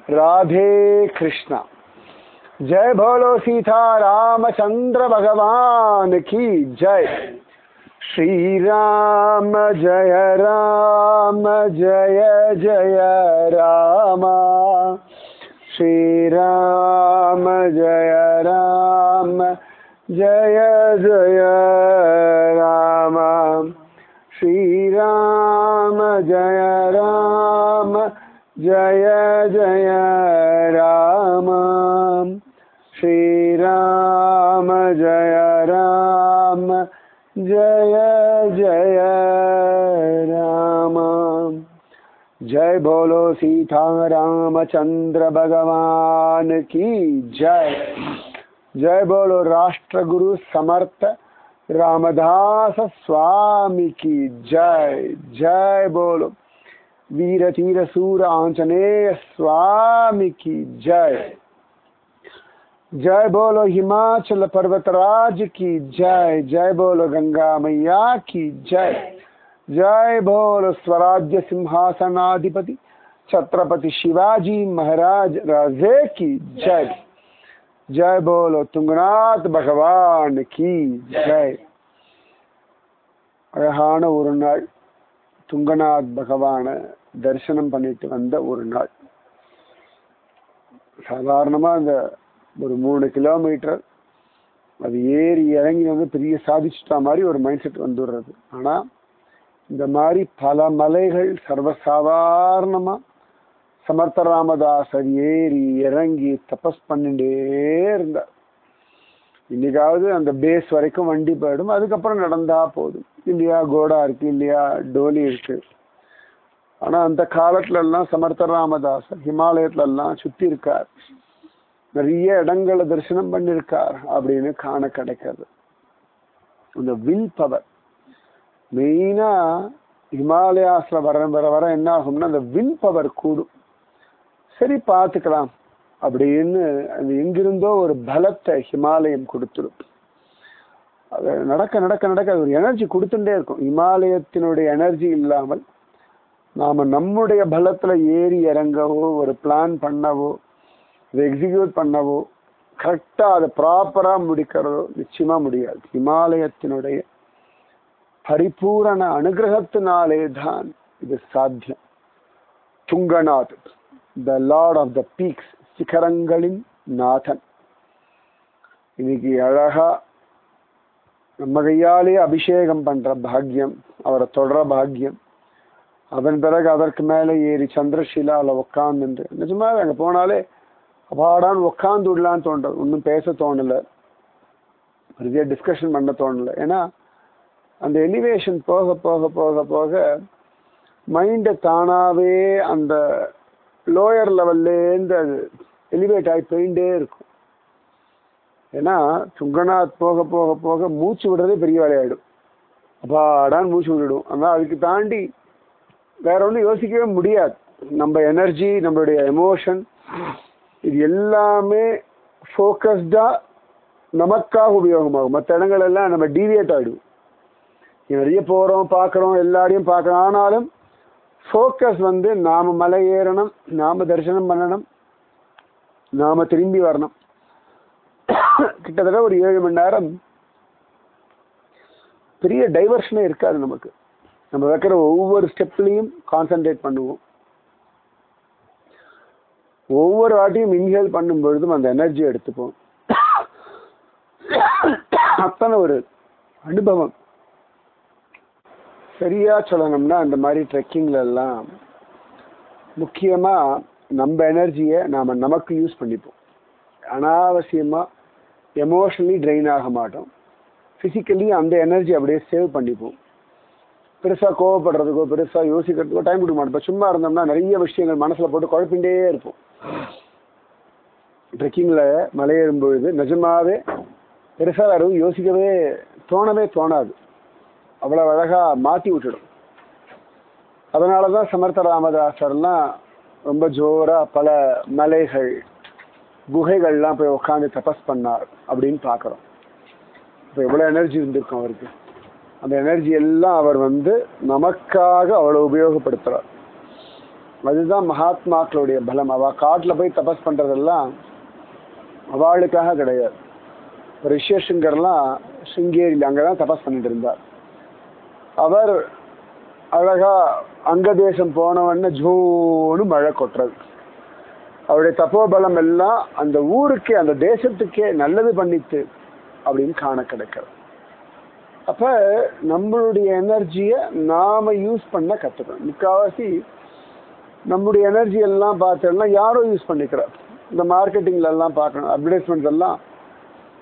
राधे कृष्णा। जय बोलो सीता रामचंद्र भगवान की जय। श्री राम जय जय राम। श्री राम जय जय राम। श्री राम जय जय राम। श्री राम जय जय राम। जय बोलो सीता रामचंद्र भगवान की जय। जय बोलो राष्ट्रगुरु समर्थ रामदास स्वामी की जय। जय बोलो वीर तीर सूर आंजनेय स्वामी की जय। जय बोलो हिमाचल पर्वतराज की जय। जय बोलो गंगा मैया की जय। जय बोलो स्वराज्य सिंहासनाधिपति छत्रपति शिवाजी महाराज राजे की जय। जय बोलो तुंगनाथ भगवान की जय। அழகான ஒரு நாள் துங்கநாத் பகவான தரிசனம் பண்ணிட்டு வந்த ஒரு நாள். சாதாரணமா அந்த ஒரு 3 கிலோமீட்டர் அது ஏறி இறங்கி வந்து பெரிய சாதிச்சுட்டா மாதிரி ஒரு மைண்ட் செட் வந்துடுறது. ஆனா இந்த மாதிரி பல மலைகள் சர்வசாதாரணமா சமர்த்த ராமதாசர் ஏறி இறங்கி தபஸ் பண்ணிட்டே இருந்தார். இன்னைக்காவது அந்த பேஸ் வரைக்கும் வண்டி போயிடும், அதுக்கப்புறம் நடந்தா போதும் இல்லையா. கோடா இருக்கு இல்லையா, டோலி இருக்கு. ஆனா அந்த காலத்துல எல்லாம் சமர்த்த ராமதாசர் ஹிமாலயத்துல எல்லாம் சுத்தி இருக்கார், நிறைய இடங்களை தரிசனம் பண்ணிருக்கார் அப்படின்னு காண கிடைக்கிறது. இந்த வில் பவர் மெயினா ஹிமாலயாஸ்ல வர வர வர என்ன ஆகும்னா அந்த வில் பவர் கூடும். சரி பார்த்துக்கலாம் அப்படின்னு அது எங்கிருந்தோ ஒரு பலத்தை ஹிமாலயம் கொடுத்துடும். அது நடக்க நடக்க நடக்க ஒரு எனர்ஜி கொடுத்துட்டே இருக்கும். ஹிமாலயத்தினுடைய எனர்ஜி இல்லாமல் நாம நம்முடைய பலத்துல ஏறி இறங்கவோ ஒரு பிளான் பண்ணவோ அதை எக்ஸிக்யூட் பண்ணவோ கரெக்டா அதை ப்ராப்பரா முடிக்கிறதோ நிச்சயமா முடியாது. ஹிமாலயத்தினுடைய பரிபூரண அனுகிரகத்தினாலே தான் இது சாத்தியம். துங்கநாத், த லார்ட் ஆஃப் த பீக்ஸ், சிகரங்களின் நாதன். இன்னைக்கு அழகா நம்ம கையாலே அபிஷேகம் பண்ற பாக்கியம், அவரை தொடர பாக்கியம், அதன் பிறகு அதற்கு மேலே ஏறி சந்திரஷிலால உட்கார்ந்து நிஜமா அங்க போனாலே அப்பாடான்னு உட்கார்ந்து விடலான்னு தோன்றது. ஒன்றும் பேச தோணல, பெரிய டிஸ்கஷன் பண்ண தோணல. ஏன்னா அந்த எலிவேஷன் போக போக போக போக மைண்டை தானாவே அந்த லோயர் லெவல்லேருந்து அது எலிவேட் ஆகி போயிட்டே இருக்கும். ஏன்னா துங்கநாத் போக போக போக மூச்சு விடுறதே பெரிய வேலையாயிடும். அப்பாடான்னு மூச்சு விட்டுடும். ஆனால் அதுக்கு தாண்டி வேற ஒன்றும் யோசிக்கவே முடியாது. நம்ம எனர்ஜி, நம்மளுடைய எமோஷன், இது எல்லாமே ஃபோக்கஸ்டா நமக்காக உபயோகமாகும். மற்ற இடங்கள் எல்லாம் நம்ம டீவியேட் ஆகிடுவோம். நிறைய போகிறோம், பார்க்குறோம், எல்லாரையும் பார்க்குறோம். ஆனாலும் ஃபோக்கஸ் வந்து நாம மலை ஏறணும், நாம தரிசனம் பண்ணணும், நாம திரும்பி வரணும். கிட்டத்தட்ட ஒரு 7 மணி நேரம் பெரிய டைவர்ஷனே இருக்காது நமக்கு. நம்ம வைக்கிற ஒவ்வொரு ஸ்டெப்லையும் கான்சென்ட்ரேட் பண்ணுவோம். ஒவ்வொரு வாட்டியும் இன்ஹேல் பண்ணும் பொழுதும் அந்த எனர்ஜி எடுத்துப்போம். அத்தனை ஒரு அனுபவம். சரியா சொல்லணும்னா அந்த மாதிரி ட்ரெக்கிங்ல எல்லாம் முக்கியமா நம்ம எனர்ஜியை நாம நமக்கு யூஸ் பண்ணிப்போம். அனாவசியமா எமோஷனலி ட்ரெயின் ஆக மாட்டோம். பிசிக்கலி அந்த எனர்ஜி அப்படியே சேவ் பண்ணிப்போம். பெருசா கோவப்படுறதுக்கோ பெருசா யோசிக்கிறதுக்கோ டைம் கொடுக்க மாட்டோம். சும்மா இருந்தோம்னா நிறைய விஷயங்கள் மனசுல போட்டு குழப்பிண்டே இருப்போம். ட்ரெக்கிங்ல மலையேறும் பொழுது நிஜமாவே பெருசா யாரும் யோசிக்கவே தோணவே தோணாது. அவ்வளவு அழகா மாத்தி விட்டுடும். அதனாலதான் சமர்த்த ராமதாசர்லாம் ரொம்ப ஜோரா பல மலைகள் குகைகள்லாம் போய் உட்காந்து தபஸ் பண்ணார் அப்படின்னு பார்க்குறோம். இப்போ எவ்வளோ எனர்ஜி இருந்திருக்கும் அவருக்கு. அந்த எனர்ஜி எல்லாம் அவர் நமக்காக அவ்வளோ உபயோகப்படுத்துகிறார். அதுதான் மகாத்மாக்களுடைய பலம். அவள் காட்டில் போய் தபஸ் பண்ணுறதெல்லாம் அவளுக்காக கிடையாது. ரிஷியசுங்கர்லாம் சிங்கேரியில் அங்கே தான் தபஸ் பண்ணிட்டு இருந்தார். அவர் அழகா அங்க தேசம் போனவன்னு ஜோன்னு மழை கொட்டுறது. அவருடைய தப்போபலம் எல்லாம் அந்த ஊருக்கே அந்த தேசத்துக்கே நல்லது பண்ணித்து அப்படின்னு காண கிடைக்கிறது. அப்ப நம்மளுடைய எனர்ஜியை நாம யூஸ் பண்ண கற்றுக்கணும். முக்கால்வாசி நம்முடைய எனர்ஜி எல்லாம் பார்த்தோம்னா யாரோ யூஸ் பண்ணிக்கிறார். இந்த மார்க்கெட்டிங்ல எல்லாம் பார்க்கணும், அட்வர்டைஸ்மெண்ட்ஸ் எல்லாம்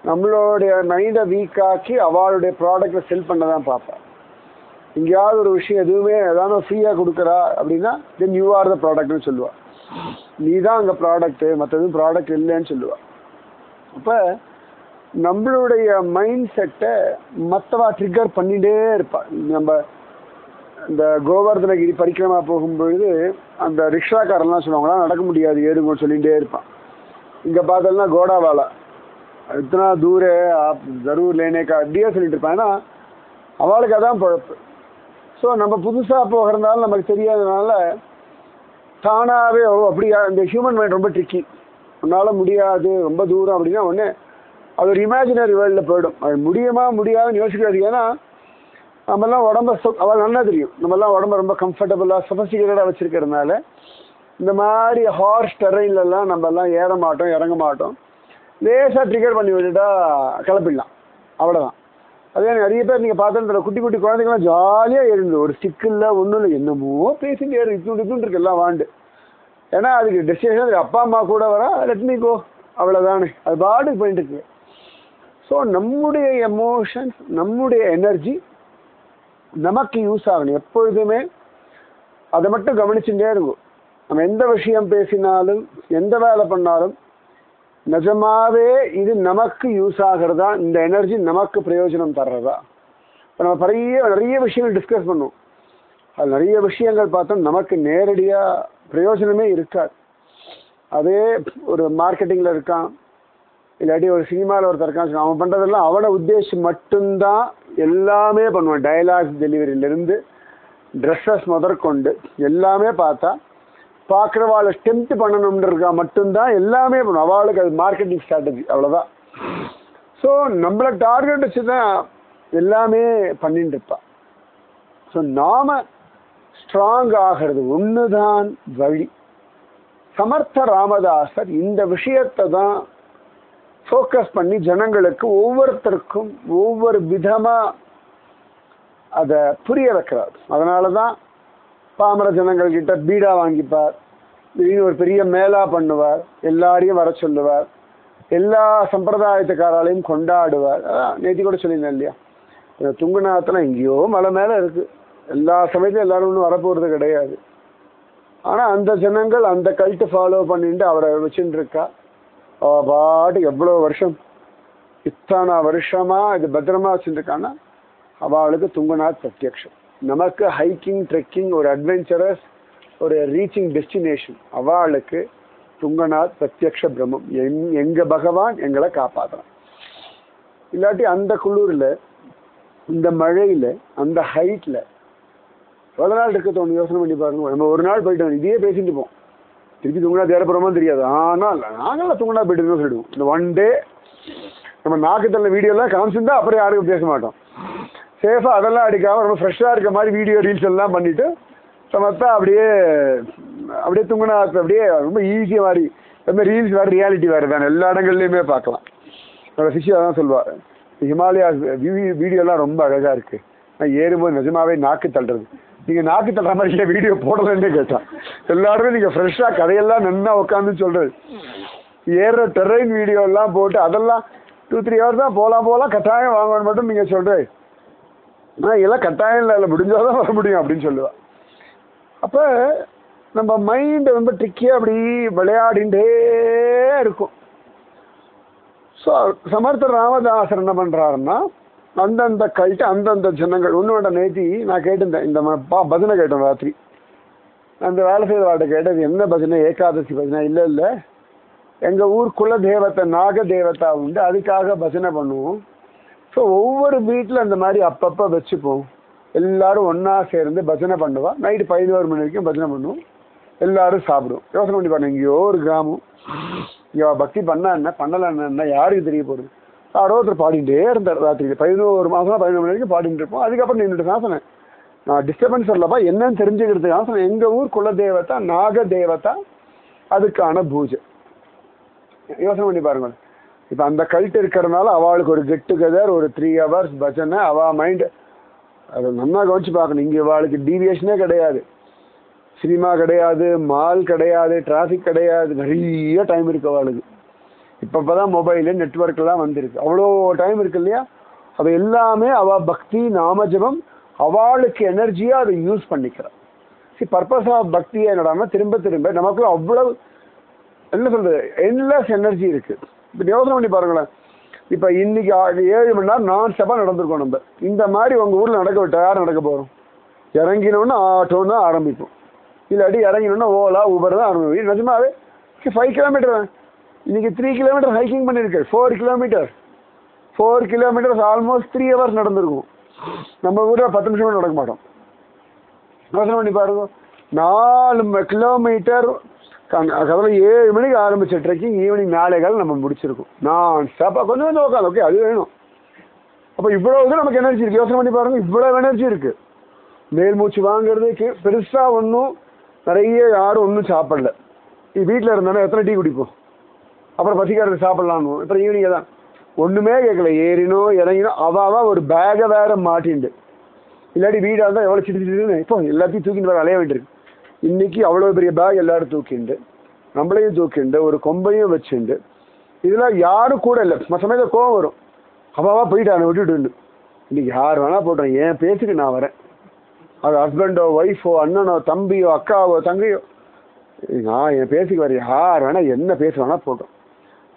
நம்மளுடைய மைண்டை வீக்காக்கி அவளுடைய ப்ராடக்டை செல் பண்ண தான் பார்ப்பேன். எங்கேயாவது ஒரு விஷயம் எதுவுமே ஏதாவது ஃப்ரீயாக கொடுக்குறா அப்படின்னா தென் யூ ஆர் த ப்ராடக்ட்னு சொல்லுவாள். நீ தான் அங்கே ப்ராடக்ட்டு, மற்றதும் ப்ராடக்ட் இல்லைன்னு சொல்லுவாள். அப்போ நம்மளுடைய மைண்ட் செட்டை மற்றவா ட்ரிகர் பண்ணிகிட்டே இருப்பாள். நம்ம இந்த கோவர்தனகிரி பரிக்கிரமா போகும்பொழுது அந்த ரிக்ஷாக்காரெல்லாம் சொல்லுவாங்களாம் நடக்க முடியாது ஏறுங்கன்னு சொல்லிகிட்டே இருப்பான். இங்கே பார்த்தோம்னா கோடாவாலா இத்தனா தூர ஜரூர் லேனேக்கா அப்படியே சொல்லிட்டு இருப்பான். ஏன்னா அவளுக்கு அதான் பழப்பு. ஸோ நம்ம புதுசாக போகிறதுனால நமக்கு தெரியாததுனால தானாகவே அப்படியா இந்த ஹியூமன் மைண்ட் ரொம்ப ட்ரிக்கி. உன்னால் முடியாது ரொம்ப தூரம் அப்படின்னா ஒன்று அது ஒரு இமேஜினரி வேர்ல்டில் போயிடும். அது முடியுமா முடியாதுன்னு யோசிக்கிறது. ஏன்னா நம்மெல்லாம் உடம்ப அவள் நல்லா தெரியும், நம்மெல்லாம் உடம்ப ரொம்ப கம்ஃபர்டபுளாக சொஃபஸ்டிகேட்டடாக வச்சுருக்கிறதுனால இந்த மாதிரி ஹார்ஸ் டெரெயின்லாம் நம்மெல்லாம் ஏற மாட்டோம், இறங்க மாட்டோம். லேசாக ட்ரிகர் பண்ணி விட்டுட்டா கிளப்பிடலாம், அவ்வளோதான். அதே நிறைய பேர் நீங்கள் பார்த்தோன்ற குட்டி குட்டி குழந்தைங்களாம் ஜாலியாக இருந்து ஒரு ஸ்டிக்கில் ஒன்றும் இல்லை என்னமோ பேசிட்டு ஏறு இதுன்னு இருக்கு எல்லாம் வாண்டு. ஏன்னா அதுக்கு டெஸ்டினேஷன் அதுக்கு அப்பா அம்மா கூட வரா லெட் மீ கோ அவ்வளோதானே, அது பாட்டுக்கு போயிட்டு இருக்கு. ஸோ நம்முடைய எமோஷன்ஸ் நம்முடைய எனர்ஜி நமக்கு யூஸ் ஆகணும் எப்பொழுதுமே. அதை மட்டும் கவனிச்சுட்டே இருக்கும். நம்ம எந்த விஷயம் பேசினாலும் எந்த வேலை பண்ணாலும் நிஜமாவே இது நமக்கு யூஸ் ஆகிறதா, இந்த எனர்ஜி நமக்கு பிரயோஜனம் தர்றதா. இப்போ நம்ம நிறைய விஷயங்கள் டிஸ்கஸ் பண்ணுவோம். அது நிறைய விஷயங்கள் பார்த்தோம் நமக்கு நேரடியாக பிரயோஜனமே இருக்காது. அதே ஒரு மார்க்கெட்டிங்கில் இருக்கான், இல்லாட்டி ஒரு சினிமாவில் ஒருத்தர் இருக்கான், அவன் பண்ணுறதெல்லாம் அவனை உத்தேசி மட்டும்தான் எல்லாமே பண்ணுவான். டைலாக்ஸ் டெலிவரியிலேருந்து ட்ரெஸ்ஸஸ் முதற்கொண்டு எல்லாமே பார்த்தா பார்க்குறவாளை டெம்ப்ட் பண்ணணும்ன்றதுக்கா மட்டும்தான் எல்லாமே பண்ணும். அவளுக்கு அது மார்க்கெட்டிங் ஸ்ட்ராட்டஜி, அவ்வளோதான். ஸோ நம்மளை டார்கெட் வச்சு தான் எல்லாமே பண்ணிட்டு இருப்பாள். ஸோ நாம் ஸ்ட்ராங் ஆகிறது ஒன்று தான் வழி. சமர்த்த ராமதாசர் இந்த விஷயத்தை தான் ஃபோக்கஸ் பண்ணி ஜனங்களுக்கு ஒவ்வொருத்தருக்கும் ஒவ்வொரு விதமாக அதை புரிய வைக்கிறார். அதனால தான் பாமர ஜனங்கள்கிட்ட பீடா வாங்கிப்பார், திடீர்னு ஒரு பெரிய மேலா பண்ணுவார், எல்லாரையும் வர சொல்லுவார், எல்லா சம்பிரதாயத்துக்காராலையும் கொண்டாடுவார். அதான் நேற்று கூட சொல்லியிருந்தேன் இல்லையா, துங்குநாத்தில் எங்கேயோ மலை மேலே இருக்குது, எல்லா சமயத்தையும் எல்லாரும் ஒன்றும் வரப்போகிறது கிடையாது. ஆனால் அந்த ஜனங்கள் அந்த கல்ட்டு ஃபாலோ பண்ணிட்டு அவரை வச்சுட்டு இருக்கா. பாட்டு எவ்வளோ வருஷம் இத்தனை வருஷமாக இது பத்திரமா வச்சுருக்கான்னா அவளுக்கு துங்குநாத் பிரத்யக்ஷம். நமக்கு ஹைக்கிங் ட்ரெக்கிங் ஒரு அட்வென்ச்சரஸ் ஒரு ரீச்சிங் டெஸ்டினேஷன். அவளுக்கு துங்கநாத் பிரத்யக்ஷ பிரம்மம். எங்கள் பகவான் எங்களை காப்பாற்றுறான். இல்லாட்டி அந்த குளிரில் இந்த மழையில் அந்த ஹைட்டில் எவ்வளோ நாள் இருக்க தோணும் யோசனை பண்ணி பாருங்க. நம்ம ஒரு நாள் போயிட்டு இதையே பேசிட்டு போவோம், திருப்பி துங்கநாத் ஏற போகிறோமோ தெரியாது. ஆனால் நாங்களாம் துங்கநாத் போயிட்டு சொல்லிடுவோம். இந்த ஒன் டே நம்ம நாக்குத்தள்ள வீடியோலாம் காமிச்சிருந்தா அப்புறம் யாருக்கும் பேச மாட்டோம். சேஃபாக அதெல்லாம் அடிக்காமல் ரொம்ப ஃப்ரெஷ்ஷாக இருக்க மாதிரி வீடியோ ரீல்ஸ் எல்லாம் பண்ணிவிட்டு சமத்தா அப்படியே துங்குநாத் அப்படியே ரொம்ப ஈஸியாக மாதிரி ரொம்ப ரீல்ஸ் வேறு ரியாலிட்டி வேறு தானே எல்லா இடங்கள்லையுமே பார்க்கலாம். என்னோட சிஷ்யா தான் சொல்லுவார், ஹிமாலயாஸ் வீடியோலாம் ரொம்ப அழகாக இருக்குது, நான் ஏறும்போது நிஜமாவே நாக்கு தள்ளுறது. நீங்கள் நாக்கு தள்ளுற மாதிரி இல்லை வீடியோ போடலன்னே கேட்டான். எல்லாருமே நீங்கள் ஃப்ரெஷ்ஷாக கதையெல்லாம் நல்லா உட்காந்து சொல்கிறது. ஏறுற டெரெயின் வீடியோலாம் போட்டு அதெல்லாம் 2-3 ஹவர்ஸ் தான் போகலாம் கட்டாயம் வாங்கணும்னு மட்டும் நீங்கள் சொல்கிறேன். ஆனால் இதெல்லாம் கட்டாயம் இல்லை முடிஞ்சால் தான் வர முடியும் அப்படின்னு சொல்லுவாள். அப்போ நம்ம மைண்டு ரொம்ப ட்ரிக்கியாக அப்படி விளையாடிண்டே இருக்கும். ஸோ சமர்த்த ராமதாசர் என்ன பண்ணுறாருன்னா அந்தந்த கல்ட்டு அந்தந்த ஜனங்கள் ஒன்று வேண்டாம். நேற்றி நான் கேட்டிருந்தேன் இந்த பஜனை கேட்டேன் ராத்திரி. அந்த வேலை செய்த வாட்டை கேட்டது என்ன பஜனை, ஏகாதசி பஜனை. இல்லை எங்கள் ஊர் குல தேவத்தை நாக தேவதா உண்டு, அதுக்காக பஜனை பண்ணுவோம். ஸோ ஒவ்வொரு வீட்டில் அந்த மாதிரி அப்பப்போ வச்சுப்போம், எல்லாரும் ஒன்றா சேர்ந்து பஜனை பண்ணுவாள். நைட்டு 11 மணி வரைக்கும் பஜனை பண்ணுவோம். எல்லாரும் சாப்பிடுவோம். யோசனை பண்ணி பாருங்க, எங்கேயோ ஒரு கிராமம், இங்கே பக்தி பண்ணா என்ன பண்ணல என்ன யாருக்கு தெரிய போகுது. யாரோ ஒருத்தர் பாடிட்டே இருந்தார் ராத்திரி 11 மாதம் 11 மணி வரைக்கும் பாடிட்டு இருப்போம். அதுக்கப்புறம் நின்றுட்டு தான் சொன்னேன், நான் டிஸ்டர்பன்ஸ் சொல்லப்பா என்னன்னு தெரிஞ்சுக்கிறதுக்காக சொன்னேன். எங்கள் ஊர் குல தேவதா நாக தேவதா, அதுக்கான பூஜை. யோசனை பண்ணி பாருங்க. இப்போ அந்த கல்ட்டு இருக்கிறதுனால அவளுக்கு ஒரு கெட் டுகெதர், ஒரு 3 hours பஜனை, அவள் மைண்டு அதை நல்லா கவனிச்சு பார்க்கணும். இங்கே அவளுக்கு டீவியேஷனே கிடையாது, சினிமா கிடையாது, மால் கிடையாது, டிராஃபிக் கிடையாது, நிறைய டைம் இருக்கு அவளுக்கு. இப்போதான் மொபைலு நெட்ஒர்க்லாம் வந்துருக்கு, அவ்வளோ டைம் இருக்கு இல்லையா. அது எல்லாமே அவள் பக்தி நாமஜபம் அவளுக்கு எனர்ஜியாக அதை யூஸ் பண்ணிக்கிறாள். பர்பஸ் ஆஃப் பக்தியை என்னடான்னா திரும்ப திரும்ப நமக்குள்ள அவ்வளவு என்ன சொல்றது என்லெஸ் எனர்ஜி இருக்கு. இப்போ யோசனை பண்ணி பாருங்களேன், இப்போ இன்னைக்கு 7 மணி நேரம் நான் ஸ்டெப்பாக நடந்திருக்கோம். நம்ம இந்த மாதிரி உங்கள் ஊரில் நடக்க விட்டா யார் நடக்க போகிறோம்? இறங்கினோன்னா ஆட்டோன்னு ஆரம்பிப்போம், இல்லாட்டி இறங்கினோன்னா ஓலா ஊபர் தான் ஆரம்பிப்போம். நிஜமாவே 5 கிலோமீட்டர் இன்னைக்கு 3 கிலோமீட்டர் ஹைக்கிங் பண்ணியிருக்கேன். 4 கிலோமீட்டர்ஸ் ஆல்மோஸ்ட் 3 hours நடந்திருக்கும். நம்ம ஊரில் 10 நிமிஷம் நடக்க மாட்டோம். யோசனை பண்ணி பாருங்க, 4 கிலோமீட்டர் அதில் 7 மணிக்கு ஆரம்பிச்ச ட்ரெக்கிங் ஈவினிங் 4:15 நம்ம முடிச்சிருக்கோம். நான் ஸ்டாப்பாக கொஞ்சம் கொஞ்சம் உட்காந்து ஓகே அது வேணும். அப்போ இவ்வளவு நமக்கு எனர்ஜி இருக்குது. யோசனை பண்ணி பாருங்க, இவ்வளோ எனர்ஜி இருக்குது. மேல் மூச்சு வாங்குறதுக்கு பெருசாக ஒன்றும் நிறைய யாரும் ஒன்றும் சாப்பிடல. வீட்டில் இருந்தாலும் எத்தனை டீ குடிப்போம், அப்புறம் பசிக்காரது சாப்பிட்லான்னு. இப்போ ஈவினிங் தான் ஒன்றுமே கேட்கல, ஏறினோ இறங்கினோ அவாவா ஒரு பேகை வேற மாட்டிண்டு, இல்லாட்டி வீடாக இருந்தால் எவ்வளோ சிட்டு இப்போ எல்லாத்தையும் தூக்கிட்டு வர அலைய வேண்டியிருக்கு. இன்னைக்கு அவ்வளோ பெரிய பேக் எல்லாரும் தூக்கிண்டு, நம்மளையும் தூக்கிண்டு, ஒரு கொம்பையும் வச்சுண்டு, இதெல்லாம் யாரும் கூட இல்லை. சமயத்தில் கோவம் வரும், அவாவா போயிட்டான விட்டுட்டு. இன்னைக்கு யார் வேணா போட்டேன், என் பேச்சுக்கு நான் வரேன். அது ஹஸ்பண்டோ ஒய்ஃபோ அண்ணனோ தம்பியோ அக்காவோ தங்கையோ, நான் என் பேச்சுக்கு வரேன். யார் வேணா என்ன பேச வேணா போட்டோம்.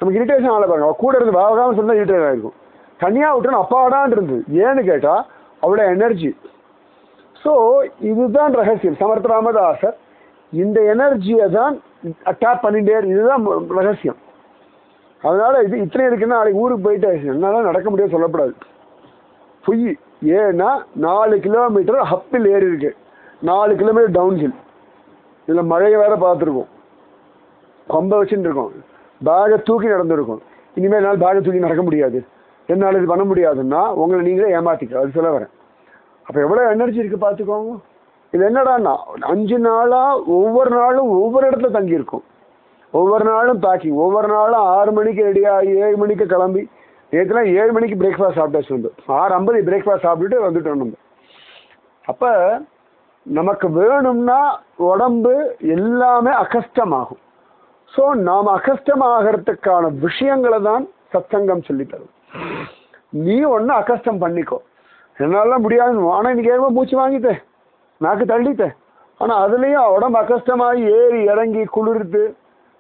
நமக்கு இரிட்டேஷன் ஆகலை பாருங்க. அவள் கூட இருந்து வாகாமல் சொன்னால் இரிட்டேட் ஆகிருக்கும். தனியாக விட்டுன்னு அப்பாடான் இருந்தது. ஏன்னு கேட்டால் அவ்வளோ எனர்ஜி. ஸோ இதுதான் ரகசியம். சமர்த்த ராமதாசர் இந்த எனர்ஜியை தான் அட்டாக் பண்ணிட்டே, இதுதான் ரகசியம். அதனால இது இத்தனை இருக்குன்னா நாளைக்கு ஊருக்கு போயிட்டு என்னால நடக்க முடியாது சொல்லப்படாது, பொய். ஏன்னா 4 கிலோமீட்டர் அப்பில் ஏறி இருக்கு, 4 கிலோமீட்டர் டவுன் ஹில். இதில் மழையை வேற பார்த்துருக்கோம், கொம்பை வச்சுட்டு இருக்கோம், பேகை தூக்கி நடந்துருக்கும். இனிமேல் என்னால் பேகை தூக்கி நடக்க முடியாது, என்னால் இது பண்ண முடியாதுன்னா உங்களை நீங்களே ஏமாத்திக்க, அது சொல்ல வரேன். அப்போ எவ்வளோ எனர்ஜி இருக்குது பார்த்துக்கோங்க. இது என்னடான்னா 5 நாளாக ஒவ்வொரு நாளும் ஒவ்வொரு இடத்துல தங்கியிருக்கும், ஒவ்வொரு நாளும் பேக்கிங், ஒவ்வொரு நாளும் 6 மணிக்கு ரெடியாக 7 மணிக்கு கிளம்பி. நேற்றுலாம் 7 மணிக்கு பிரேக்ஃபாஸ்ட் சாப்பிட்டாச்சு, வந்து 6:50 பிரேக்ஃபாஸ்ட் சாப்பிட்டுட்டு வந்துட்டோம் நம்ம. அப்போ நமக்கு வேணும்னா உடம்பு எல்லாமே அகஸ்டமாகும். ஸோ நாம் அகஸ்டமாகறதுக்கான விஷயங்களை தான் சத்சங்கம் சொல்லித்தரும். நீ ஒன்று அகஸ்டம் பண்ணிக்கோ, என்னால முடியாது. ஆனால் இன்னைக்கு ஏதோ மூச்சு வாங்கிட்டேன், நாக்கு தள்ளிட்டேன். ஆனால் அதுலேயும் உடம்பு அகஸ்டமாகி ஏறி இறங்கி குளிர்த்து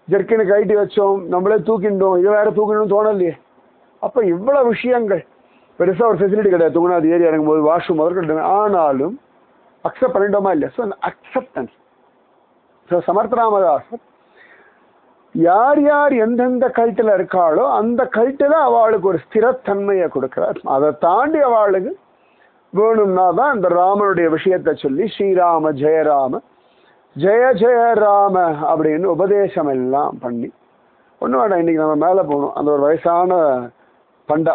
ஜெர்க்கினை கைட்டி வச்சோம், நம்மளே தூக்கிண்டோம், இது வேற தூக்கணும்னு தோணலையே. அப்போ இவ்வளோ விஷயங்கள், பெருசாக ஒரு ஃபெசிலிட்டி கிடையாது தூங்கினா அது ஏறி இறங்கும்போது வாஷ்ரூம் முதற்கொண்டு. ஆனாலும் அக்செப்ட் பண்ணிட்டோமா இல்லையா? ஸோ அந்த அக்செப்டன்ஸ். ஸோ சமர்த்த ராமதாசர் யார் யார் எந்தெந்த கல்ட்டில் இருக்காளோ அந்த கல்ட்டில் அவளுக்கு ஒரு ஸ்திரத்தன்மையை கொடுக்குறார். அதை தாண்டி அவளுக்கு வேணும்னா தான் இந்த ராமனுடைய விஷயத்தை சொல்லி ஸ்ரீராம ஜெயராம ஜெய ஜெய ராம அப்படின்னு உபதேசம் எல்லாம் பண்ணி ஒன்றும் வேண்டாம். இன்னைக்கு நம்ம மேலே போகணும், அந்த ஒரு வயசான பண்டா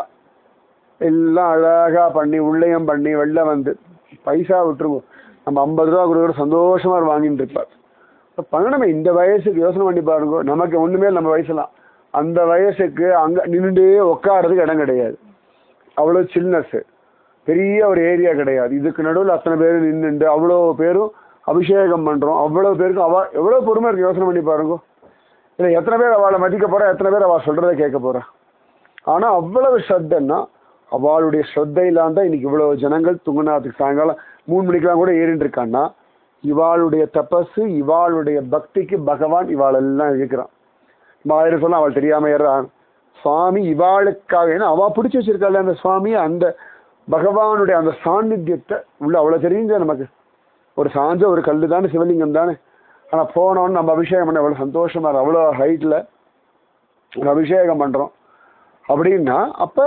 எல்லாம் அழகாக பண்ணி உள்ளேயும் பண்ணி வெளில வந்து பைசா விட்டுருவோம். நம்ம 50 ரூபா கொடுக்குற சந்தோஷமாக வாங்கிட்டு இருப்பார். பண்ணணுமே இந்த வயசுக்கு. யோசனை பண்ணி பாருங்க, நமக்கு ஒன்றுமே நம்ம வயசுலாம் அந்த வயசுக்கு அங்கே நின்றுட்டே உட்காரதுக்கு இடம் கிடையாது, அவ்வளோ சில்னஸ்ஸு, பெரிய ஒரு ஏரியா கிடையாது. இதுக்கு நடுவில் அத்தனை பேர் நின்றுண்டு அவ்வளோ பேரும் அபிஷேகம் பண்ணுறோம், அவ்வளோ பேருக்கும் அவள் எவ்வளோ பொறுமை இருக்குது. யோசனை பண்ணி பாருங்க. இல்லை எத்தனை பேர் அவளை மதிக்க போகிறா, எத்தனை பேர் அவள் சொல்கிறத கேட்க போகிறா. ஆனால் அவ்வளவு ஸ்ரத்தைன்னா அவளுடைய ஸ்ரத்தையிலாம் தான் இன்னைக்கு இவ்வளோ ஜனங்கள் துங்குநாத்துக்கு சாயங்காலம் 3 மணிக்கெலாம் கூட ஏறிட்டு இருக்கான்னா இவாளுடைய தபஸு, இவாளுடைய பக்திக்கு பகவான் இவாளெல்லாம் இருக்கிறான். ஆயிரம் சொல்ல அவள் தெரியாமல் ஏறான் சுவாமி இவாளுக்காக. ஏன்னா அவள் பிடிச்சி வச்சிருக்காள் அந்த சுவாமி, அந்த பகவானுடைய அந்த சாநித்தியத்தை உள்ள அவ்வளோ தெரிஞ்ச நமக்கு. ஒரு சாஞ்ச ஒரு கல் தானே, சிவலிங்கம் தானே. ஆனால் போனோன்னு நம்ம அபிஷேகம் பண்ண அவ்வளோ சந்தோஷமாக இருக்கும். அவ்வளோ ஹைட்டில் ஒரு அபிஷேகம் பண்ணுறோம் அப்படின்னா அப்போ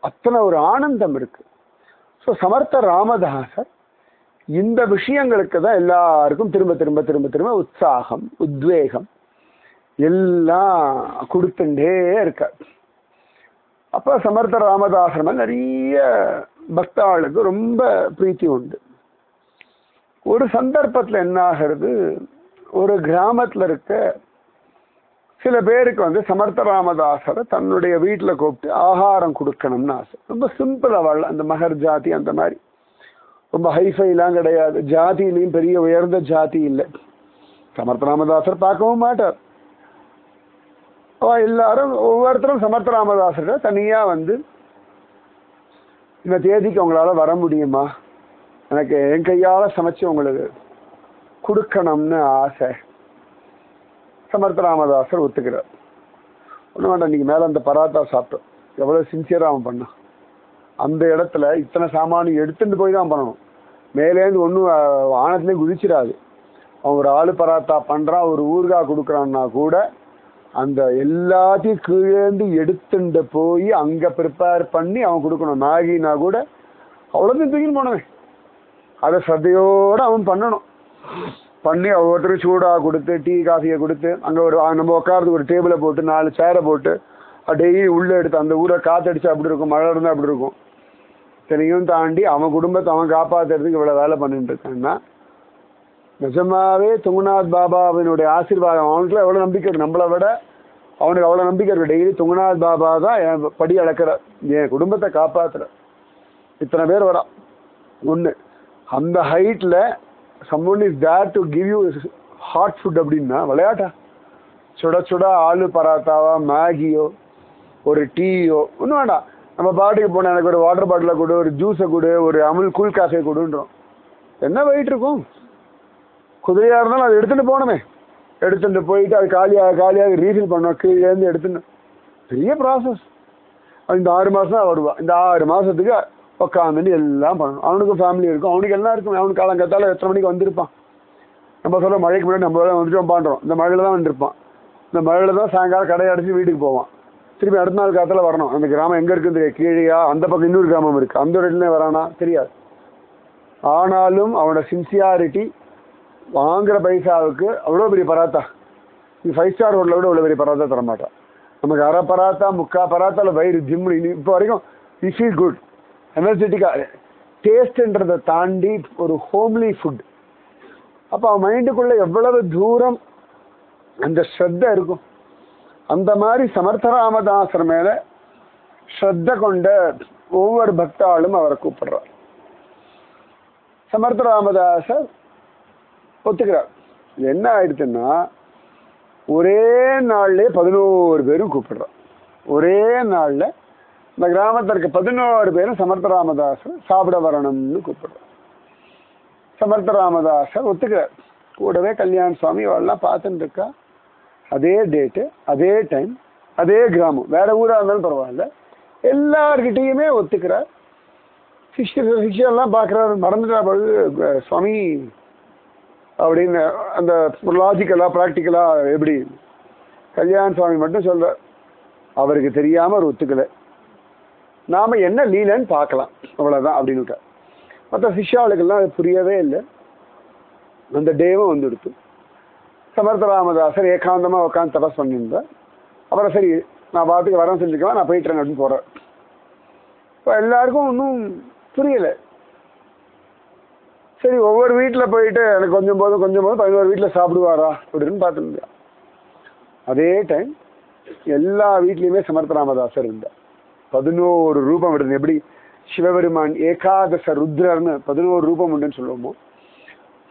அத்தனை ஒரு ஆனந்தம் இருக்குது. ஸோ சமர்த்த ராமதாசர் இந்த விஷயங்களுக்கு தான் எல்லாருக்கும் திரும்ப திரும்ப திரும்ப திரும்ப உற்சாகம் உத்வேகம் எல்லாம் கொடுத்துட்டே இருக்க. அப்ப சமர்த்த ராமதாசர் நிறைய பக்தாளுக்கு ரொம்ப பிரீத்தி உண்டு. ஒரு சந்தர்ப்பத்துல என்ன ஆகிறது, ஒரு கிராமத்துல இருக்க சில பேருக்கு சமர்த்த ராமதாசரை தன்னுடைய வீட்டுல கூப்பிட்டு ஆகாரம் கொடுக்கணும்னு ஆசை. ரொம்ப சிம்பிள். அவள் அந்த மகர் ஜாதி அந்த மாதிரி ரொம்ப ஹைஃபைலாம் கிடையாது, ஜாதியிலையும் பெரிய உயர்ந்த ஜாதி இல்லை. சமர்த்த ராமதாசர் பார்க்கவும் மாட்டார். எல்லாரும் ஒவ்வொருத்தரும் சமர்த்த ராமதாசர் தனியா இந்த தேதிக்கு உங்களால வர முடியுமா, எனக்கு என் கையால சமைச்சு உங்களுக்கு கொடுக்கணும்னு ஆசை. சமர்த்த ராமதாசர் ஒத்துக்கிறார். ஒன்றும் வேண்டாம், இன்னைக்கு மேல அந்த பராத்தா சாப்பிட்டோம். எவ்வளவு சின்சியரா அவன் பண்ணான். அந்த இடத்துல இத்தனை சாமானு எடுத்துட்டு போய் தான் பண்ணணும். மேலேருந்து ஒன்றும் வானத்துலேயும் குதிச்சிடாது. அவன் ஒரு ஆளு பராத்தா பண்றான், ஒரு ஊறுகாய் கொடுக்குறான்னா கூட அந்த எல்லாத்தையும் கீழேந்து எடுத்துட்டு போய் அங்க ப்ரிப்பேர் பண்ணி அவன் கொடுக்கணும். மேகினா கூட அவ்வளோதையும் தூக்கின்னு போனவன். அதை சத்தையோடு அவன் பண்ணணும். பண்ணி ஒவ்வொருத்தரும் சூடாக கொடுத்து டீ காஃபியை கொடுத்து அங்கே ஒரு நம்ம உட்காரதுக்கு ஒரு டேபிளை போட்டு 4 சேரை போட்டு டெய்லி உள்ளே எடுத்து அந்த ஊரை காத்தடிச்சு அப்படி இருக்கும், மழை இருந்தால் அப்படி இருக்கும். இத்தனையும் தாண்டி அவன் குடும்பத்தை அவன் காப்பாற்றுறதுக்கு இவ்வளோ வேலை பண்ணிட்டு இருக்கான்னா நிஜமாவே துங்குநாத் பாபாவினுடைய ஆசீர்வாதம் அவனுக்குலாம் எவ்வளோ நம்பிக்கை இருக்கு. நம்மளை விட அவனுக்கு அவ்வளோ நம்பிக்கை இருக்கு. டெய்லி துங்குநாத் பாபா தான் என் படி அளக்கிற, என் குடும்பத்தை காப்பாற்றுற. இத்தனை பேர் வரா. ஒன்று அந்த ஹைட்டில் someone is there to give you hot food அப்படின்னா விளையாட்டா? சுட சுட ஆலு பராத்தாவா, மேகியோ, ஒரு டீயோ ஒன்றும் வேண்டாம். நம்ம பாட்டுக்கு போனால் எனக்கு ஒரு வாட்டர் பாட்டிலை கொடு, ஒரு ஜூஸை கொடு, ஒரு அமுல் கூல் காஃபே கொடுன்றோம். என்ன வெயிட் இருக்கும்? குதிரையாக இருந்தாலும் அதை எடுத்துகிட்டு போகணுமே. எடுத்துகிட்டு போயிட்டு அது காலியாக ரீஃபில் பண்ணோம். கீழேருந்து எடுத்துன்னு பெரிய ப்ராசஸ். இந்த 6 மாதம் வருவான். இந்த 6 மாதத்துக்கு உட்காந்துட்டு எல்லாம் பண்ணணும். அவனுக்கு ஃபேமிலி இருக்கும், அவனுக்கு எல்லாம் இருக்கும். அவனுக்கு காலங்கத்தால் எத்தனை மணிக்கு வந்திருப்பான். நம்ம சொல்ல மழைக்கு முன்னாடி நம்ம வந்துட்டு பண்ணுறோம். இந்த மழையில் தான் வந்திருப்பான். இந்த மழையில் தான் சாயங்காலம் கடை அடிச்சு வீட்டுக்கு போவான். திருப்பி அடுத்த நாள் காலத்தில் வரணும். அந்த கிராமம் எங்கே இருக்குன்னு தெரியாது. கீழேயா அந்த பக்கம் இன்னொரு கிராமம் இருக்குது, அந்த இடத்துல வரானா தெரியாது. ஆனாலும் அவனோட சின்சியாரிட்டி வாங்குற பைசாவுக்கு அவ்வளோ பெரிய பராத்தா. நீ 5 ஸ்டார் ஹோட்டலில் விட அவ்வளோ பெரிய பராத்தா தரமாட்டான். நமக்கு அரை பராத்தா 3/4 பராத்தாவில் வயிறு ஜிம். இப்போ வரைக்கும் வி ஃபீல் குட், எனர்ஜெட்டிக்காக. டேஸ்ட்ன்றதை தாண்டி ஒரு ஹோம்லி ஃபுட். அப்போ அவன் மைண்டுக்குள்ளே எவ்வளவு தூரம் அந்த ஸ்ரத்தை இருக்கும். அந்த மாதிரி சமர்த்த ராமதாசர் மேலே ஸ்ரத்த கொண்ட ஒவ்வொரு பக்தாலும் அவரை கூப்பிடுறார். சமர்த்த ராமதாசர் ஒத்துக்கிறார். இது என்ன ஆயிடுச்சுன்னா ஒரே நாள்லேயே 11 பேரும் கூப்பிடுறார். ஒரே நாளில் இந்த கிராமத்திற்கு 11 பேரும் சமர்த்த ராமதாசர் சாப்பிட வரணும்னு கூப்பிடுறார். சமர்த்த ராமதாசர் ஒத்துக்கிறார். கூடவே கல்யாண சுவாமி அவெல்லாம் பார்த்துட்டு இருக்கா. அதே டேட்டு, அதே டைம், அதே கிராமம், வேற ஊராக இருந்தாலும் பரவாயில்ல, எல்லார்கிட்டையுமே ஒத்துக்கிறார். சிஷ்யெல்லாம் பார்க்குறாரு. மறந்துட்டா பொழுது சுவாமி அப்படின்னு அந்த லாஜிக்கலாக ப்ராக்டிக்கலாக எப்படி கல்யாண சுவாமி மட்டும் சொல்கிறார். அவருக்கு தெரியாமல் அவர் ஒத்துக்கலை. நாம் என்ன லீலன்னு பார்க்கலாம் அவ்வளோதான் அப்படின்னு விட்டார். மற்ற சிஷ்யாளுக்கெல்லாம் அது புரியவே இல்லை. அந்த டேவும் வந்துடுத்து. சமர்த்த ராமதாசர் ஏகாந்தமாக உட்காந்து தபஸ் பண்ணியிருந்தார். அப்புறம் சரி நான் பாட்டுக்கு வரேன் செஞ்சுக்கலாம், நான் போயிட்டுறேன் அப்படின்னு போகிறேன். இப்போ எல்லாருக்கும் ஒன்றும் புரியலை. சரி ஒவ்வொரு வீட்டில் போயிட்டு எனக்கு கொஞ்சம் போதும் 11 வீட்டில் சாப்பிடுவாரா அப்படின்னு பார்த்துருந்தேன். அதே டைம் எல்லா வீட்லேயுமே சமர்த்த ராமதாசர் இருந்தார். 11 ரூபம் எடுத்து எப்படி சிவபெருமான் ஏகாதச ருத்ரர்னு 11 ரூபம் உண்டுன்னு சொல்லுவோமோ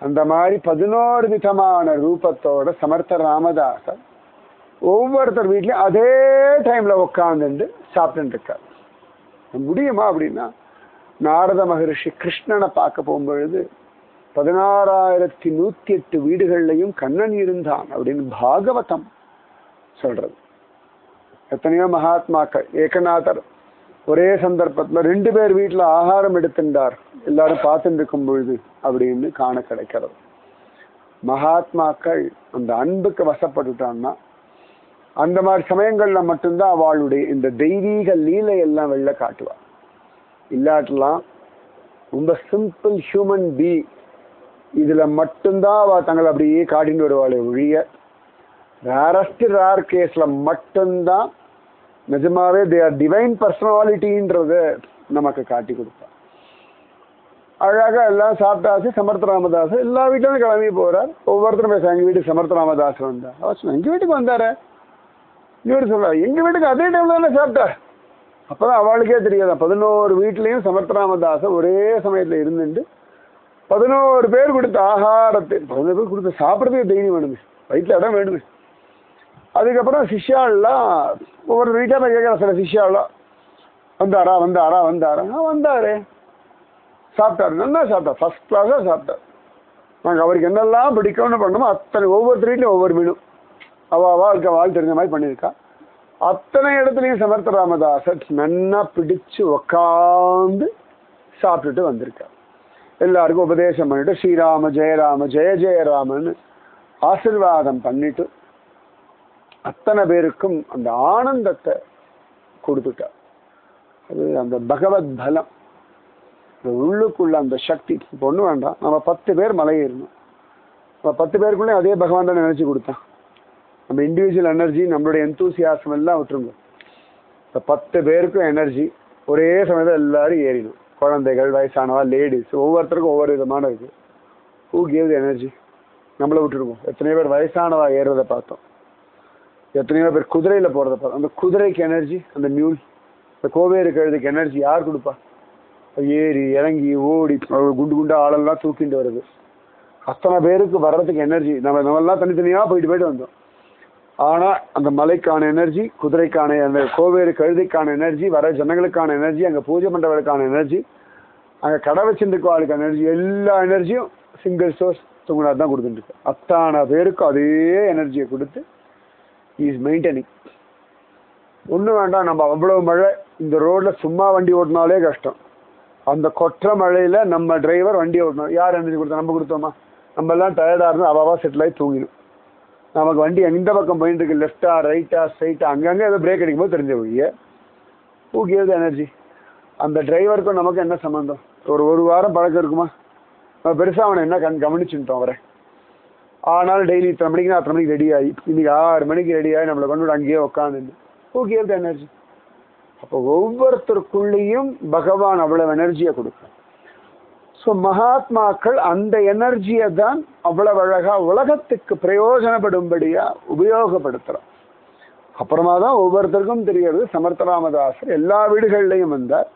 அந்த மாதிரி 11 விதமான ரூபத்தோட சமர்த்த ராமதாசர் ஒவ்வொருத்தர் வீட்லையும் அதே டைம்ல உட்காந்துட்டு சாப்பிட்டு இருக்கார். முடியுமா அப்படின்னா நாரத மகரிஷி கிருஷ்ணனை பார்க்க போகும்பொழுது 16,108 வீடுகள்லையும் கண்ணன் இருந்தான் அப்படின்னு பாகவதம் சொல்றது. எத்தனையோ மகாத்மாக்கள் ஏகநாதர் ஒரே சந்தர்ப்பத்தில் 2 பேர் வீட்டில் ஆகாரம் எடுத்துட்டார் எல்லாரும் பார்த்துட்டு இருக்கும் பொழுது அப்படின்னு காண கிடைக்கிறது. மகாத்மாக்கள் அந்த அன்புக்கு வசப்பட்டுட்டான்னா அந்த மாதிரி சமயங்கள்ல மட்டும்தான் அவளுடைய இந்த தெய்வீக லீலையெல்லாம் வெளில காட்டுவார். இல்லாட்டெல்லாம் ரொம்ப சிம்பிள் ஹியூமன் பீ இதுல மட்டும்தான் அவ தங்களை அப்படியே காட்டிட்டு வருவாளே ஒழிய ரேர் கேஸ்ல மட்டும்தான் நிஜமாவே தே ஆர் டிவைன் பர்சனாலிட்டின்றத நமக்கு காட்டி கொடுப்பா. அழகா எல்லாம் சாப்பிட்டாச்சு. சமர்த்த ராமதாஸ் எல்லா வீட்லயும் கிளம்பி போறார். ஒவ்வொருத்தரும் பேச எங்க வீட்டுக்கு சமர்த்த ராமதாஸ் வந்தா. அவர் சொன்ன எங்க வீட்டுக்கு வந்தாரு. இவரு சொல்ற எங்க வீட்டுக்கு அதே டைம்ல தானே சாப்பிட்டார். அப்பதான் அவளுக்கே தெரியாதா 11 வீட்லயும் சமர்த்த ராமதாஸ் ஒரே சமயத்துல இருந்துட்டு 11 பேர் கொடுத்த ஆகாரத்தை 11 பேர் கொடுத்த சாப்பிட்றதுக்கு தைரியம் வேணுமே, வயிற்றுல இடம் வேணுமே. அதுக்கப்புறம் சிஷ்யாலாம் ஒவ்வொரு வீட்டா போய் கேட்கற சில சிஷ்யாலாம் வந்தாரு சாப்பிட்டாரு. நல்லா சாப்பிட்டார், ஃபர்ஸ்ட் கிளாஸா சாப்பிட்டார். நாங்கள் அவருக்கு என்னெல்லாம் பிடிக்கும்னு பண்ணோமோ அத்தனை ஒவ்வொரு வீட்லையும் ஒவ்வொரு மீனும் அவளுக்கு வாழ் தெரிஞ்ச மாதிரி பண்ணியிருக்கா. அத்தனை இடத்துலையும் சமர்த்த ராமதாசர் நன்னா பிடிச்சு உக்காந்து சாப்பிட்டுட்டு வந்திருக்கா. எல்லாருக்கும் உபதேசம் பண்ணிட்டு ஸ்ரீராம ஜெயராம ஜெய ஜெயராமன்னு ஆசிர்வாதம் பண்ணிட்டு அத்தனை பேருக்கும் அந்த ஆனந்தத்தை கொடுத்துட்டா. அது அந்த பகவத் பலம், உள்ளுக்குள்ள அந்த சக்தி. இப்போ ஒன்றும் வேண்டாம், நம்ம 10 பேர் மலை ஏறணும். நம்ம 10 பேருக்குள்ளே அதே பகவான் தான் நினைச்சு கொடுத்தான். நம்ம இண்டிவிஜுவல் எனர்ஜி நம்மளுடைய எந்தூசியாசம் எல்லாம் விட்டுருங்க. இந்த 10 பேருக்கும் எனர்ஜி ஒரே சமயத்தில் எல்லாரும் ஏறிடும். குழந்தைகள், வயசானவா, லேடிஸ், ஒவ்வொருத்தருக்கும் ஒவ்வொரு விதமான இருக்கு. Who cave the energy? நம்மளை விட்டுருவோம். எத்தனையோ பேர் வயசானவா ஏறுறதை பார்த்தோம், எத்தனையோ பேர் குதிரையில போறதை பார்த்தோம். அந்த குதிரைக்கு எனர்ஜி, அந்த மியூல், இந்த கோவேறு கழுதுக்கு எனர்ஜி யார் கொடுப்பா? ஏறி இறங்கி ஓடி குண்டு குண்டா ஆளெல்லாம் தூக்கிட்டு வருது. அத்தனை பேருக்கு வர்றதுக்கு எனர்ஜி. நம்மெல்லாம் தனித்தனியா போயிட்டு வந்தோம். ஆனா அந்த மலைக்கான எனர்ஜி, குதிரைக்கான அந்த கோவேறு கழுதைக்கான எனர்ஜி, வர ஜனங்களுக்கான எனர்ஜி, அங்க பூஜை பண்றவர்களுக்கான எனர்ஜி, அங்க கடை வச்சிருந்துக்காளுக்கு எனர்ஜி, எல்லா எனர்ஜியும் சிங்கிள் சோர்ஸ் தூங்குனார் தான் கொடுத்துட்டு இருக்கு. அத்தனை பேருக்கு அதே எனர்ஜியை கொடுத்து இஸ் மெயின்டைனிங். ஒன்றும் வேண்டாம், நம்ம அவ்வளவு மழை இந்த ரோட்ல சும்மா வண்டி ஓட்டினாலே கஷ்டம். அந்த கொற்ற மழையில நம்ம டிரைவர் வண்டி ஓட்டணும். யார் எனர்ஜி கொடுத்தா? நம்ம கொடுத்தோமா? நம்ம எல்லாம் டயர்டா இருந்து அவாவா செட்டில் ஆகி தூங்கிடும். நமக்கு வண்டி எந்த பக்கம் போயிட்டு இருக்கு, லெஃப்டா ரைட்டா ஸ்ட்ரைட்டா, அங்கங்க ஏதோ பிரேக் அடிக்கும் போது தெரிஞ்ச ஒழிய ஹூ கேவ் தி எனர்ஜி? அந்த டிரைவருக்கும் நமக்கு என்ன சம்பந்தம்? ஒரு வாரம் பழக்கம் இருக்குமா? நம்ம பெருசா அவனை என்ன கவனிச்சுட்டோம் அவரை. ஆனால் டெய்லி இத்தனை மணிக்கு அத்தனை மணிக்கு ரெடி ஆகி இன்னைக்கு 6 மணிக்கு ரெடி ஆகி நம்மளை கொண்டு அங்கேயே உட்காந்து ஹூ கேவ் தி எனர்ஜி? அப்போ ஒவ்வொருத்தருக்குள்ளேயும் பகவான் அவ்வளவு எனர்ஜியை கொடுக்கும். ஸோ மகாத்மாக்கள் அந்த எனர்ஜியை தான் அவ்வளவு அழகா உலகத்துக்கு பிரயோஜனப்படும்படியா உபயோகப்படுத்துறோம். அப்புறமா தான் ஒவ்வொருத்தருக்கும் தெரியாது. சமர்த்த ராமதாசர் எல்லா வீடுகள்லையும் வந்தார்.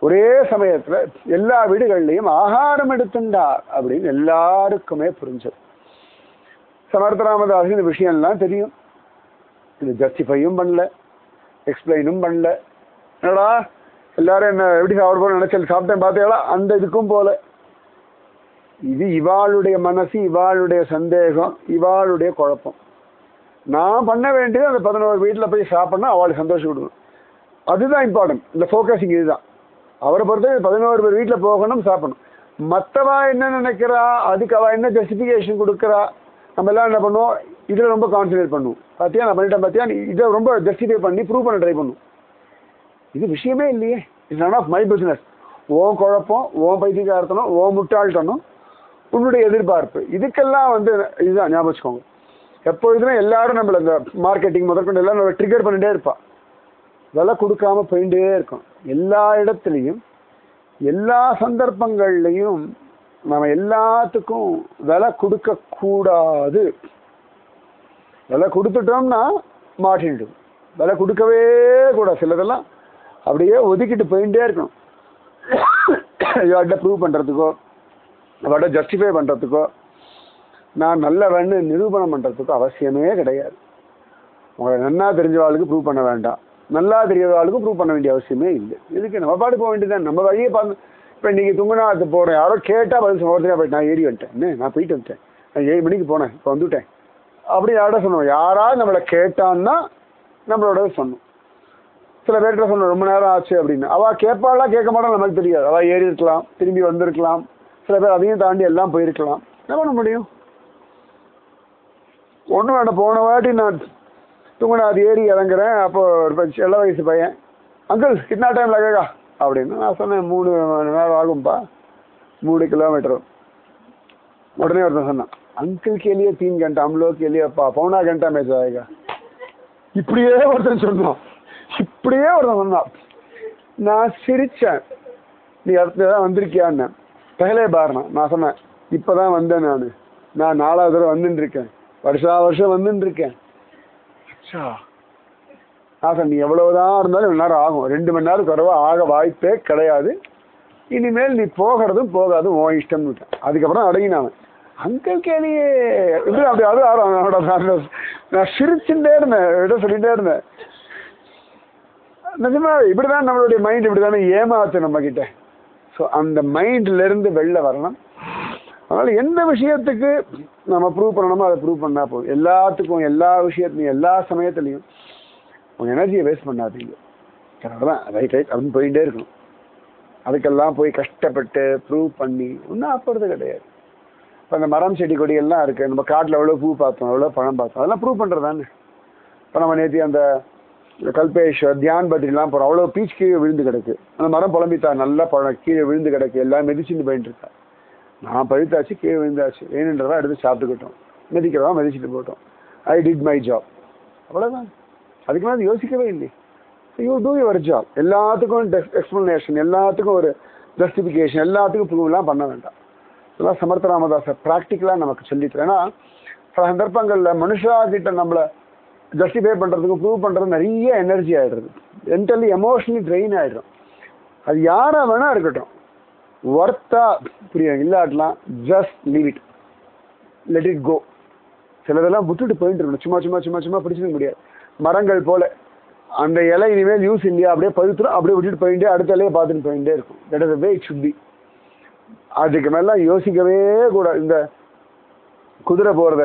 ஒரே சமயத்துல எல்லா வீடுகள்லையும் ஆகாரம் எடுத்துட்டார் அப்படின்னு எல்லாருக்குமே புரிஞ்சது. சமர்த்த ராமதாசர் இந்த விஷயம்லாம் தெரியும். இது ஜஸ்டிஃபையும் பண்ணல, எக்ஸ்பிளைனும் பண்ணல. என்னடா எல்லாரும் என்ன எப்படி சாப்பிட போற நினைச்சல் சாப்பிட்டேன் பார்த்தீங்களா, அந்த இதுக்கும் போல. இது இவாளுடைய மனசு, இவாளுடைய சந்தேகம், இவாளுடைய குழப்பம். நான் பண்ண வேண்டியது அந்த 11 வீட்டில் போய் சாப்பிடணும், அவளுக்கு சந்தோஷம் கொடுக்கணும். அதுதான் இம்பார்ட்டன்ட். இந்த ஃபோக்கஸிங் இதுதான். அவரை பொறுத்த 11 பேர் வீட்டில் போகணும், சாப்பிடணும். மற்றவா என்ன நினைக்கிறா, அதுக்கு அவள் என்ன ஜஸ்டிஃபிகேஷன் கொடுக்குறா, நம்ம எல்லாம் என்ன பண்ணுவோம், இதில் ரொம்ப கான்சன்ட்ரேட் பண்ணுவோம். பார்த்தியா நான் பண்ணிட்டேன், பார்த்தியா இதை ரொம்ப ஜஸ்டிஃபை பண்ணி ப்ரூவ் பண்ண ட்ரை பண்ணுவோம். இது விஷயமே இல்லையே. It's none of my business. Own குழப்பம், ஓன் பைத்தியக்காரத்தனம், ஓன் முட்டாள்தனம், உன்னுடைய எதிர்பார்ப்பு, இதுக்கெல்லாம் இதுதான் ஞாபகம் வச்சுக்கோங்க. எப்பொழுதுமே எல்லாரும் நம்மள இந்த மார்க்கெட்டிங் முதற்கொண்டு எல்லாம் நம்ம ட்ரிகர் பண்ணிட்டே இருப்பா. விலை கொடுக்காம போயிட்டே இருக்கும். எல்லா இடத்துலையும் எல்லா சந்தர்ப்பங்கள்லையும் நம்ம எல்லாத்துக்கும் விலை கொடுக்க கூடாது. விலை கொடுத்துட்டோம்னா மாட்டிடும். விலை கொடுக்கவே கூடாது. சிலதெல்லாம் அப்படியே ஒதுக்கிட்டு போயிட்டே இருக்கணும். யார்கிட்ட ப்ரூவ் பண்றதுக்கோ, அவட ஜஸ்டிஃபை பண்றதுக்கோ, நான் நல்லவன்னு நிரூபணம் பண்றதுக்கோ அவசியமே கிடையாது. உங்களை நன்னா தெரிஞ்சவாளுக்கு ப்ரூவ் பண்ண வேண்டாம், நல்லா தெரியாதவாளுக்கும் ப்ரூவ் பண்ண வேண்டிய அவசியமே இல்லை. இதுக்கு நம்ம பாட்டு போக வேண்டியதான். நம்ம வழியை பார்த்து இப்போ இன்னைக்கு துங்குநாத்து போறேன், யாரோ கேட்டால் பதில் ஒருத்தரையா போயிட்டு நான் ஏறி வந்துட்டேன், நான் போயிட்டு வந்துட்டேன், நான் 7 மணிக்கு போனேன், இப்போ வந்துட்டேன் அப்படி யாரோட சொன்னோம். யாராவது நம்மளை கேட்டான்னா நம்மளோட சொன்னோம். சில பேர்கிட்ட சொன்னோம் ரொம்ப நேரம் ஆச்சு அப்படின்னு. அவள் கேட்பாளா கேட்க மாட்டான் நமக்கு தெரியாது. அவள் ஏறி இருக்கலாம், திரும்பி வந்திருக்கலாம், சில பேர் அதையும் தாண்டி எல்லாம் போயிருக்கலாம். என்ன பண்ண முடியும்? ஒன்றும் வேண்டாம். போன வாட்டி நான் துங்குநாது ஏறி இறங்குறேன். அப்போ ஒரு சில வயசு பையன், அங்கிள் கிட்னா டைம் லகேகா அப்படின்னு. நான் சொன்னேன் 3 மணி நேரம் ஆகும்பா, 3 கிலோமீட்டர். உடனே ஒருத்தன் சொன்னான், अंकल के लिए 3 घंटा, हम लोग के लिए पौना घंटा में जाएगा. இப்படியே ஒருத்தன் சொன்னான். நான் சிரிச்சேன். நீ அடுத்ததான் வந்திருக்கியான்னு. பகலே பாருனா நான் சொன்னேன், இப்பதான் வந்தேன். நான் 4வது தடவை வந்துட்டு இருக்கேன். வருஷம் வந்துட்டு இருக்கேன். நீ எவ்வளவுதான் இருந்தாலும் இவ்வளவு நேரம் ஆகும். 2 மணி நேரம் குறைவா ஆக வாய்ப்பே கிடையாது. இனிமேல் நீ போகிறதும் போகாதும் உன் இஷ்டம். அதுக்கப்புறம் அடங்கினான். அங்கிள் கேலியே இப்படி அப்படி அது நான் சிரிச்சுட்டே இருந்தேன், சொல்லிட்டே இருந்தேன். நிஜமா இப்படிதான் நம்மளுடைய மைண்ட் இப்படிதானே ஏமாத்து நம்ம கிட்ட. ஸோ அந்த மைண்ட்ல இருந்து வெளில வரணும். அதனால எந்த விஷயத்துக்கு நம்ம ப்ரூவ் பண்ணணுமோ அதை ப்ரூவ் பண்ணா போதும். எல்லாத்துக்கும் எல்லா விஷயத்துலையும் எல்லா சமயத்துலையும் உங்க எனர்ஜியை வேஸ்ட் பண்ணாதீங்க. அதனாலதான் ரைட் அப்படின்னு போயிட்டே இருக்கணும். அதுக்கெல்லாம் போய் கஷ்டப்பட்டு ப்ரூவ் பண்ணி ஒன்றும் ஆப்படுறது கிடையாது. இப்போ அந்த மரம் செடி கொடியெல்லாம் இருக்கு. நம்ம காட்டில் எவ்வளோ பூ பார்த்தோம், எவ்வளோ பழம் பார்த்தோம், அதெல்லாம் ப்ரூவ் பண்ணுறதானே. இப்போ நம்ம நேற்று அந்த கல்பேஸ்வர் தியான் பத்ரிலாம் போகிறோம். அவ்வளோ பீச் கீழே விழுந்து கிடக்கு. அந்த மரம் புலம்பித்தா நல்லா பழம் கீழே விழுந்து கிடக்கு. எல்லாம் மெதிச்சுட்டு போயிட்டு இருக்கா. நான் பழுத்தாச்சு, கீழே விழுந்தாச்சு, வேணுன்றதா எடுத்து சாப்பிட்டுக்கிட்டோம், மெதிக்கிறதா மெதிச்சுட்டு போட்டோம். ஐ டிட் மை ஜாப், அவ்வளோதான். அதுக்கு மேலே யோசிக்கவே இல்லை. You two your job. எல்லாத்துக்கும் எக்ஸ்பிளனேஷன், எல்லாத்துக்கும் ஒரு ஜஸ்டிஃபிகேஷன், எல்லாத்துக்கும் ப்ரூவ்லாம் பண்ண வேண்டாம். இதெல்லாம் சமர்த்த ராமதாசர் ப்ராக்டிக்கலாக நமக்கு சொல்லித்தரேன். ஏன்னா சில சந்தர்ப்பங்களில் மனுஷா கிட்ட நம்மளை ஜஸ்டிஃபை பண்ணுறதுக்கு ப்ரூவ் பண்ணுறது நிறைய எனர்ஜி ஆகிடுறது. மென்டலி எமோஷனலி ட்ரெயின் ஆகிடும். அது யாராக வேணா இருக்கட்டும், ஒர்த்தா புரியும் இல்லாட்டலாம் just leave it, let it go. சிலதெல்லாம் விட்டுட்டு போயிட்டு இருக்கணும். சும்மா சும்மா சும்மா சும்மா பிடிச்சிக்க முடியாது. மரங்கள் போல அந்த இலை இனிமேல் யூஸ் இல்லையா, அப்படியே பழுத்துரும், அப்படியே விட்டுட்டு போயிட்டே அடுத்த இலையை பார்த்துட்டு போயிட்டே இருக்கும். That is the way it should be. அதுக்கு மேல யோசிக்கவே கூடாது. இந்த குதிரை போறத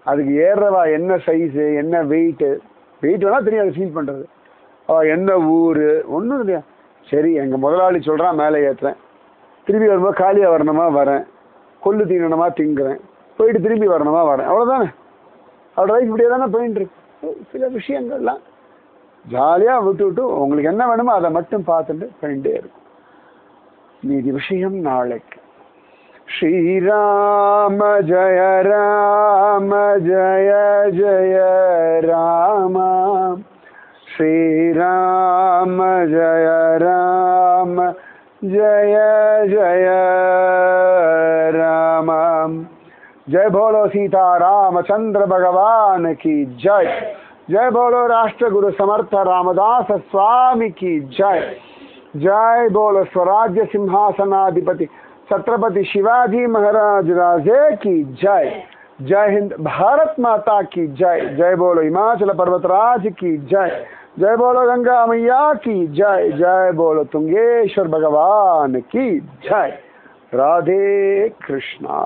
அதுக்கு ஏறுறவா என்ன சைஸு, என்ன வெயிட்டு வேணா தெரியும், அது ஃபீல் பண்றது. என்ன ஊரு ஒன்றும் இல்லையா. சரி எங்க முதலாளி சொல்றான் மேலே ஏற்றுறேன், திரும்பி வரும்போது காலியா வரணுமா வரேன், கொள்ளு தீனணுமா திங்குறேன், போயிட்டு திரும்பி வரணுமா வரேன், அவ்வளோதானே. அவரோட லைஃப் இப்படியே தானே போயிட்டு இருக்கு. சில விஷயங்கள்லாம் ஜாலியா விட்டு உங்களுக்கு என்ன வேணுமோ அதை மட்டும் பார்த்துட்டு போயிட்டே இருக்கும். மீதி விஷயம் நாளைக்கு. ஸ்ரீராம ஜய ராம ஜய ஜய ராம, ஸ்ரீராம ஜய ராம ஜய ஜய ராம. जय बोलो सीता रामचंद्र भगवान की जय. जय बोलो राष्ट्र गुरु समर्थ रामदास स्वामी की जय. जय बोलो स्वराज्य सिंहासनाधिपति छत्रपति शिवाजी महाराज राजे की जय. जय हिंद, भारत माता की जय. जय बोलो हिमाचल पर्वतराज की जय. जय बोलो गंगा मैया की जय. जय बोलो तुंगेश्वर भगवान की जय. राधे कृष्णा.